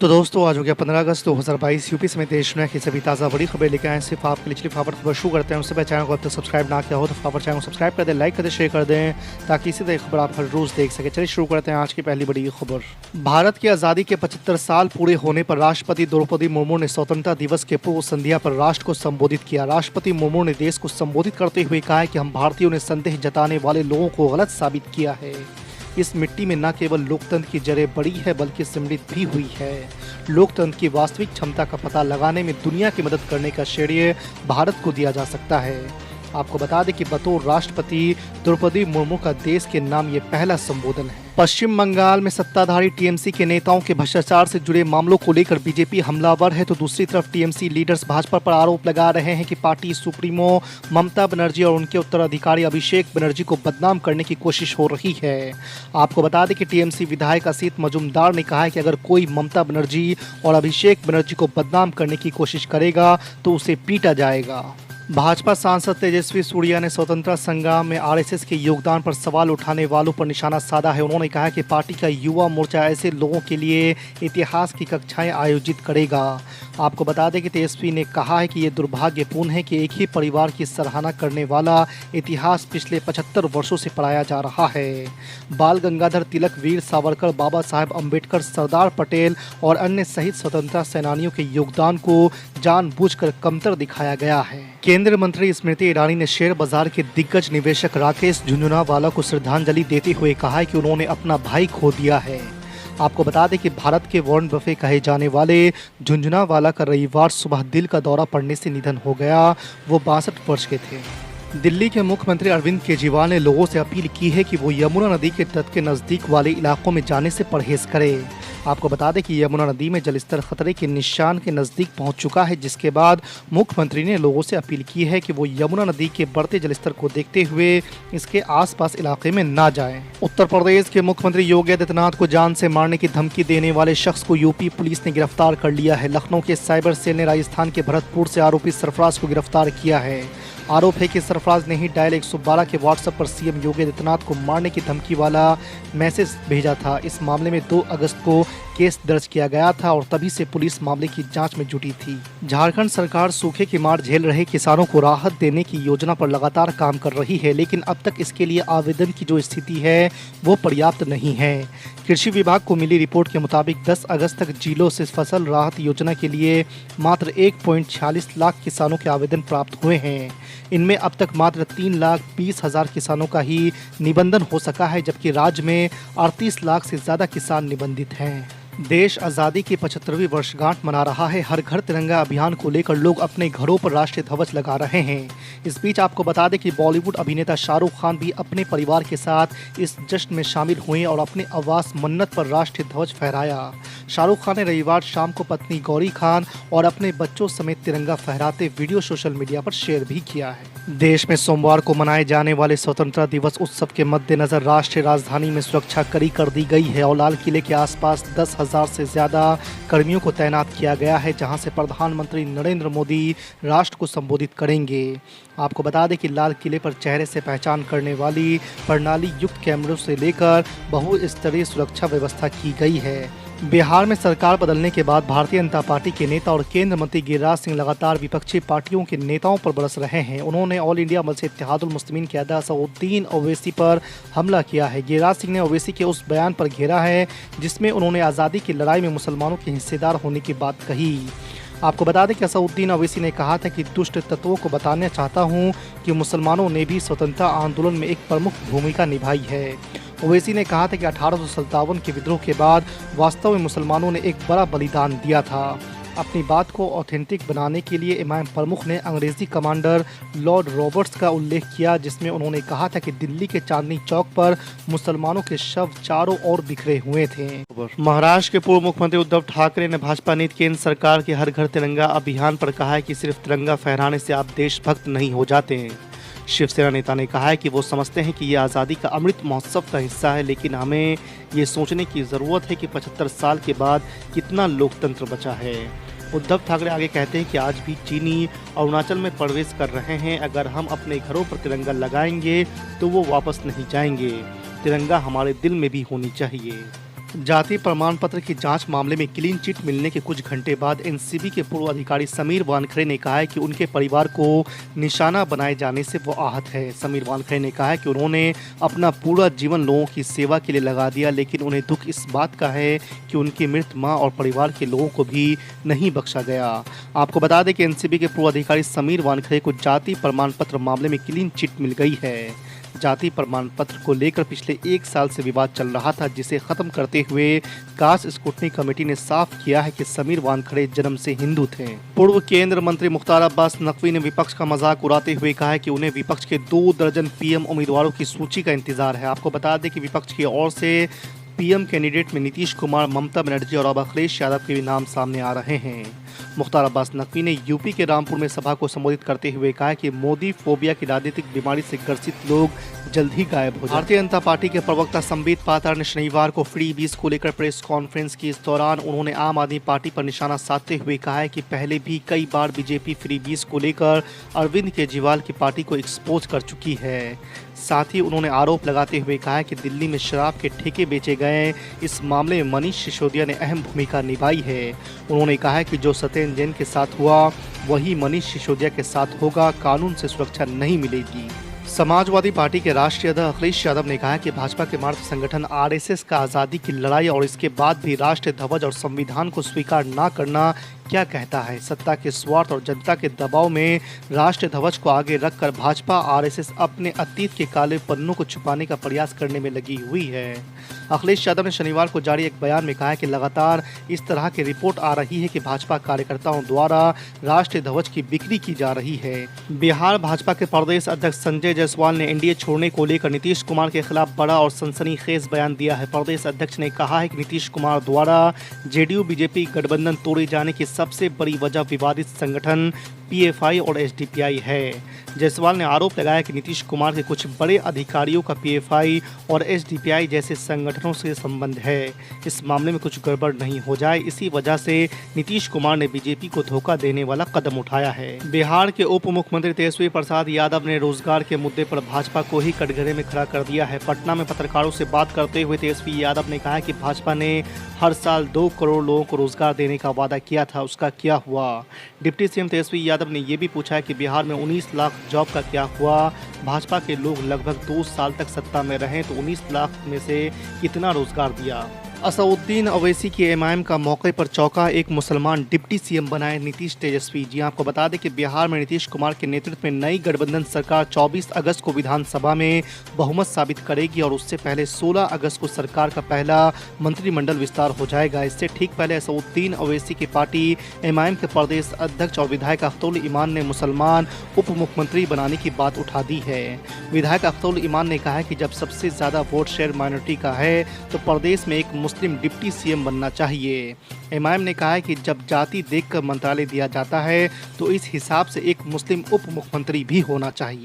तो दोस्तों आज हो गया 15 अगस्त 2022। यूपी समेत देश दुनिया की सभी ताज़ा बड़ी खबरें लेकर आए सिर्फ आपके लिए। चलिए फटाफट खबर शुरू करते हैं। उससे पहले चैनल को अब तक सब्सक्राइब ना किया हो तो फटाफट चैनल को सब्सक्राइब कर दें, लाइक कर दें, शेयर कर दें ताकि इसी तरह खबर आप हर रोज़ देख सकें। चलिए शुरू करते हैं आज की पहली बड़ी खबर। भारत की आज़ादी के 75 साल पूरे होने पर राष्ट्रपति द्रौपदी मुर्मू ने स्वतंत्रता दिवस के पूर्व संध्या पर राष्ट्र को संबोधित किया। राष्ट्रपति मुर्मू ने देश को संबोधित करते हुए कहा है कि हम भारतीयों ने संदेह जताने वाले लोगों को गलत साबित किया है। इस मिट्टी में न केवल लोकतंत्र की जड़ें बड़ी है बल्कि समृद्ध भी हुई है। लोकतंत्र की वास्तविक क्षमता का पता लगाने में दुनिया की मदद करने का श्रेय भारत को दिया जा सकता है। आपको बता दें कि बतौर राष्ट्रपति द्रौपदी मुर्मू का देश के नाम ये पहला संबोधन है। पश्चिम बंगाल में सत्ताधारी टीएमसी के नेताओं के भ्रष्टाचार से जुड़े मामलों को लेकर बीजेपी हमलावर है तो दूसरी तरफ टीएमसी लीडर्स भाजपा पर आरोप लगा रहे हैं कि पार्टी सुप्रीमो ममता बनर्जी और उनके उत्तराधिकारी अभिषेक बनर्जी को बदनाम करने की कोशिश हो रही है। आपको बता दें कि टीएमसी विधायक असित मजूमदार ने कहा है कि अगर कोई ममता बनर्जी और अभिषेक बनर्जी को बदनाम करने की कोशिश करेगा तो उसे पीटा जाएगा। भाजपा सांसद तेजस्वी सूर्या ने स्वतंत्रता संग्राम में आरएसएस के योगदान पर सवाल उठाने वालों पर निशाना साधा है। उन्होंने कहा कि पार्टी का युवा मोर्चा ऐसे लोगों के लिए इतिहास की कक्षाएं आयोजित करेगा। आपको बता दें कि तेजस्वी ने कहा है कि ये दुर्भाग्यपूर्ण है कि एक ही परिवार की सराहना करने वाला इतिहास पिछले 75 वर्षों से पढ़ाया जा रहा है। बाल गंगाधर तिलक, वीर सावरकर, बाबा साहेब अम्बेडकर, सरदार पटेल और अन्य शहीद स्वतंत्रता सेनानियों के योगदान को जानबूझकर कमतर दिखाया गया है। केंद्रीय मंत्री स्मृति ईरानी ने शेयर बाजार के दिग्गज निवेशक राकेश झुंझुनवाला को श्रद्धांजलि देते हुए कहा है कि उन्होंने अपना भाई खो दिया है। आपको बता दें कि भारत के वॉरेन बफे कहे जाने वाले झुंझुनवाला का रविवार सुबह दिल का दौरा पड़ने से निधन हो गया। वो 62 वर्ष के थे। दिल्ली के मुख्यमंत्री अरविंद केजरीवाल ने लोगों से अपील की है कि वो यमुना नदी के तट के नज़दीक वाले इलाकों में जाने से परहेज करें। आपको बता दें कि यमुना नदी में जलस्तर खतरे के निशान के नज़दीक पहुंच चुका है, जिसके बाद मुख्यमंत्री ने लोगों से अपील की है कि वो यमुना नदी के बढ़ते जलस्तर को देखते हुए इसके आसपास इलाके में ना जाएं। उत्तर प्रदेश के मुख्यमंत्री योगी आदित्यनाथ को जान से मारने की धमकी देने वाले शख्स को यूपी पुलिस ने गिरफ्तार कर लिया है। लखनऊ के साइबर सेल ने राजस्थान के भरतपुर से आरोपी सरफराज को गिरफ्तार किया है। आरोप है कि सरफराज ने ही डायल 112 के व्हाट्सएप पर सीएम योगी आदित्यनाथ को मारने की धमकी वाला मैसेज भेजा था। इस मामले में 2 अगस्त को केस दर्ज किया गया था और तभी से पुलिस मामले की जांच में जुटी थी। झारखंड सरकार सूखे की मार झेल रहे किसानों को राहत देने की योजना पर लगातार काम कर रही है, लेकिन अब तक इसके लिए आवेदन की जो स्थिति है वो पर्याप्त नहीं है। कृषि विभाग को मिली रिपोर्ट के मुताबिक 10 अगस्त तक जिलों से फसल राहत योजना के लिए मात्र 1.46 लाख किसानों के आवेदन प्राप्त हुए हैं। इनमें अब तक मात्र 3,20,000 किसानों का ही निबंधन हो सका है, जबकि राज्य में 38 लाख से ज़्यादा किसान निबंधित हैं। देश आज़ादी की 75वीं वर्षगांठ मना रहा है। हर घर तिरंगा अभियान को लेकर लोग अपने घरों पर राष्ट्रीय ध्वज लगा रहे हैं। इस बीच आपको बता दें कि बॉलीवुड अभिनेता शाहरुख खान भी अपने परिवार के साथ इस जश्न में शामिल हुए और अपने आवास मन्नत पर राष्ट्रीय ध्वज फहराया। शाहरुख खान ने रविवार शाम को पत्नी गौरी खान और अपने बच्चों समेत तिरंगा फहराते वीडियो सोशल मीडिया पर शेयर भी किया है। देश में सोमवार को मनाए जाने वाले स्वतंत्रता दिवस उत्सव के मद्देनजर राष्ट्रीय राजधानी में सुरक्षा कड़ी कर दी गई है और लाल किले के आसपास 10,000 से ज्यादा कर्मियों को तैनात किया गया है, जहां से प्रधानमंत्री नरेंद्र मोदी राष्ट्र को संबोधित करेंगे। आपको बता दें कि लाल किले पर चेहरे से पहचान करने वाली प्रणाली युक्त कैमरों से लेकर बहुस्तरीय सुरक्षा व्यवस्था की गई है। बिहार में सरकार बदलने के बाद भारतीय जनता पार्टी के नेता और केंद्रीय मंत्री गिरिराज सिंह लगातार विपक्षी पार्टियों के नेताओं पर बरस रहे हैं। उन्होंने ऑल इंडिया मजलिस इत्तेहादुल मुस्लिमीन के अदा असदुद्दीन ओवैसी पर हमला किया है। गिरिराज सिंह ने ओवैसी के उस बयान पर घेरा है जिसमें उन्होंने आज़ादी की लड़ाई में मुसलमानों के हिस्सेदार होने की बात कही। आपको बता दें कि असदुद्दीन ओवैसी ने कहा था कि दुष्ट तत्वों को बताना चाहता हूं कि मुसलमानों ने भी स्वतंत्रता आंदोलन में एक प्रमुख भूमिका निभाई है। ओवैसी ने कहा था कि 1857 के विद्रोह के बाद वास्तव में मुसलमानों ने एक बड़ा बलिदान दिया था। अपनी बात को ऑथेंटिक बनाने के लिए इमाम प्रमुख ने अंग्रेजी कमांडर लॉर्ड रॉबर्ट्स का उल्लेख किया, जिसमें उन्होंने कहा था कि दिल्ली के चांदनी चौक पर मुसलमानों के शव चारों ओर बिखरे हुए थे। महाराष्ट्र के पूर्व मुख्यमंत्री उद्धव ठाकरे ने भाजपा नीति केंद्र सरकार के हर घर तिरंगा अभियान पर कहा है कि सिर्फ तिरंगा फहराने से आप देशभक्त नहीं हो जाते हैं। शिवसेना नेता ने कहा है कि वो समझते हैं कि ये आज़ादी का अमृत महोत्सव का हिस्सा है, लेकिन हमें ये सोचने की ज़रूरत है कि 75 साल के बाद कितना लोकतंत्र बचा है। उद्धव ठाकरे आगे कहते हैं कि आज भी चीनी अरुणाचल में प्रवेश कर रहे हैं। अगर हम अपने घरों पर तिरंगा लगाएंगे तो वो वापस नहीं जाएंगे। तिरंगा हमारे दिल में भी होनी चाहिए। जाति प्रमाण पत्र की जांच मामले में क्लीन चिट मिलने के कुछ घंटे बाद एनसीबी के पूर्व अधिकारी समीर वानखड़े ने कहा है कि उनके परिवार को निशाना बनाए जाने से वो आहत है। समीर वानखड़े ने कहा है कि उन्होंने अपना पूरा जीवन लोगों की सेवा के लिए लगा दिया, लेकिन उन्हें दुख इस बात का है कि उनकी मृत मां और परिवार के लोगों को भी नहीं बख्शा गया। आपको बता दें कि एनसीबी के पूर्व अधिकारी समीर वानखड़े को जाति प्रमाण पत्र मामले में क्लीन चिट मिल गई है। जाति प्रमाण पत्र को लेकर पिछले 1 साल से विवाद चल रहा था, जिसे खत्म करते हुए कास्ट स्क्रूटनी कमेटी ने साफ किया है कि समीर वानखड़े जन्म से हिंदू थे। पूर्व केंद्र मंत्री मुख्तार अब्बास नकवी ने विपक्ष का मजाक उड़ाते हुए कहा है कि उन्हें विपक्ष के 2 दर्जन पीएम उम्मीदवारों की सूची का इंतजार है। आपको बता दें कि विपक्ष की ओर से पीएम कैंडिडेट में नीतीश कुमार, ममता बनर्जी और अब अखिलेश यादव के भी नाम सामने आ रहे हैं। मुख्तार अब्बास नकवी ने यूपी के रामपुर में सभा को संबोधित करते हुए कहा कि मोदी फोबिया की राजनीतिक बीमारी से ग्रसित लोग जल्द ही गायब हो जाए। भारतीय जनता पार्टी के प्रवक्ता संबित पात्रा ने शनिवार को फ्री बीज को लेकर प्रेस कॉन्फ्रेंस की। इस दौरान उन्होंने आम आदमी पार्टी पर निशाना साधते हुए कहा है कि पहले भी कई बार बीजेपी फ्री बीज को लेकर अरविंद केजरीवाल की पार्टी को एक्सपोज कर चुकी है। साथ ही उन्होंने आरोप लगाते हुए कहा है कि दिल्ली में शराब के ठेके बेचे गए, इस मामले में मनीष सिसोदिया ने अहम भूमिका निभाई है। उन्होंने कहा है कि जो सत्येंद्र जैन के साथ हुआ वही मनीष सिसोदिया के साथ होगा, कानून से सुरक्षा नहीं मिलेगी। समाजवादी पार्टी के राष्ट्रीय अध्यक्ष अखिलेश यादव ने कहा कि भाजपा के मातृ संगठन आरएसएस का आज़ादी की लड़ाई और इसके बाद भी राष्ट्रीय ध्वज और संविधान को स्वीकार न करना क्या कहता है। सत्ता के स्वार्थ और जनता के दबाव में राष्ट्रीय ध्वज को आगे रखकर भाजपा आरएसएस अपने अतीत के काले पन्नों को छुपाने का प्रयास करने में लगी हुई है। अखिलेश यादव ने शनिवार को जारी एक बयान में कहा है कि लगातार इस तरह की रिपोर्ट आ रही है कि भाजपा कार्यकर्ताओं द्वारा राष्ट्रीय ध्वज की बिक्री की जा रही है। बिहार भाजपा के प्रदेश अध्यक्ष संजय जायसवाल ने एनडीए छोड़ने को लेकर नीतीश कुमार के खिलाफ बड़ा और सनसनीखेज बयान दिया है। प्रदेश अध्यक्ष ने कहा है कि नीतीश कुमार द्वारा जेडीयू बीजेपी गठबंधन तोड़े जाने की सबसे बड़ी वजह विवादित संगठन पीएफआई और एसडीपीआई है। जायसवाल ने आरोप लगाया कि नीतीश कुमार के कुछ बड़े अधिकारियों का पीएफआई और एसडीपीआई जैसे संगठनों से संबंध है। इस मामले में कुछ गड़बड़ नहीं हो जाए, इसी वजह से नीतीश कुमार ने बीजेपी को धोखा देने वाला कदम उठाया है। बिहार के उप मुख्यमंत्री तेजस्वी प्रसाद यादव ने रोजगार के मुद्दे पर भाजपा को ही कटघरे में खड़ा कर दिया है। पटना में पत्रकारों से बात करते हुए तेजस्वी यादव ने कहा कि भाजपा ने हर साल 2 करोड़ लोगों को रोजगार देने का वादा किया था, उसका क्या हुआ। डिप्टी सीएम तेजस्वी यादव ने यह भी पूछा है कि बिहार में 19 लाख जॉब का क्या हुआ। भाजपा के लोग लगभग 2 साल तक सत्ता में रहे तो 19 लाख में से कितना रोजगार दिया। असदुद्दीन ओवैसी की एमआईएम का मौके पर चौंका, एक मुसलमान डिप्टी सीएम बनाए नीतीश तेजस्वी। जी आपको बता दें कि बिहार में नीतीश कुमार के नेतृत्व में नई गठबंधन सरकार 24 अगस्त को विधानसभा में बहुमत साबित करेगी और उससे पहले 16 अगस्त को सरकार का पहला मंत्रिमंडल विस्तार हो जाएगा। इससे ठीक पहले असदुद्दीन ओवैसी की पार्टी एमआईएम के प्रदेश अध्यक्ष और विधायक अख्तरुल ईमान ने मुसलमान उप मुख्यमंत्री बनाने की बात उठा दी है। विधायक अख्तरुल ईमान ने कहा है कि जब सबसे ज्यादा वोट शेयर माइनॉरिटी का है तो प्रदेश में एक मुस्लिम डिप्टी सीएम बनना चाहिए। एमआईएम ने कहा है कि जब जाति देखकर मंत्रालय दिया जाता है तो इस हिसाब से एक मुस्लिम उप मुख्यमंत्री भी होना चाहिए।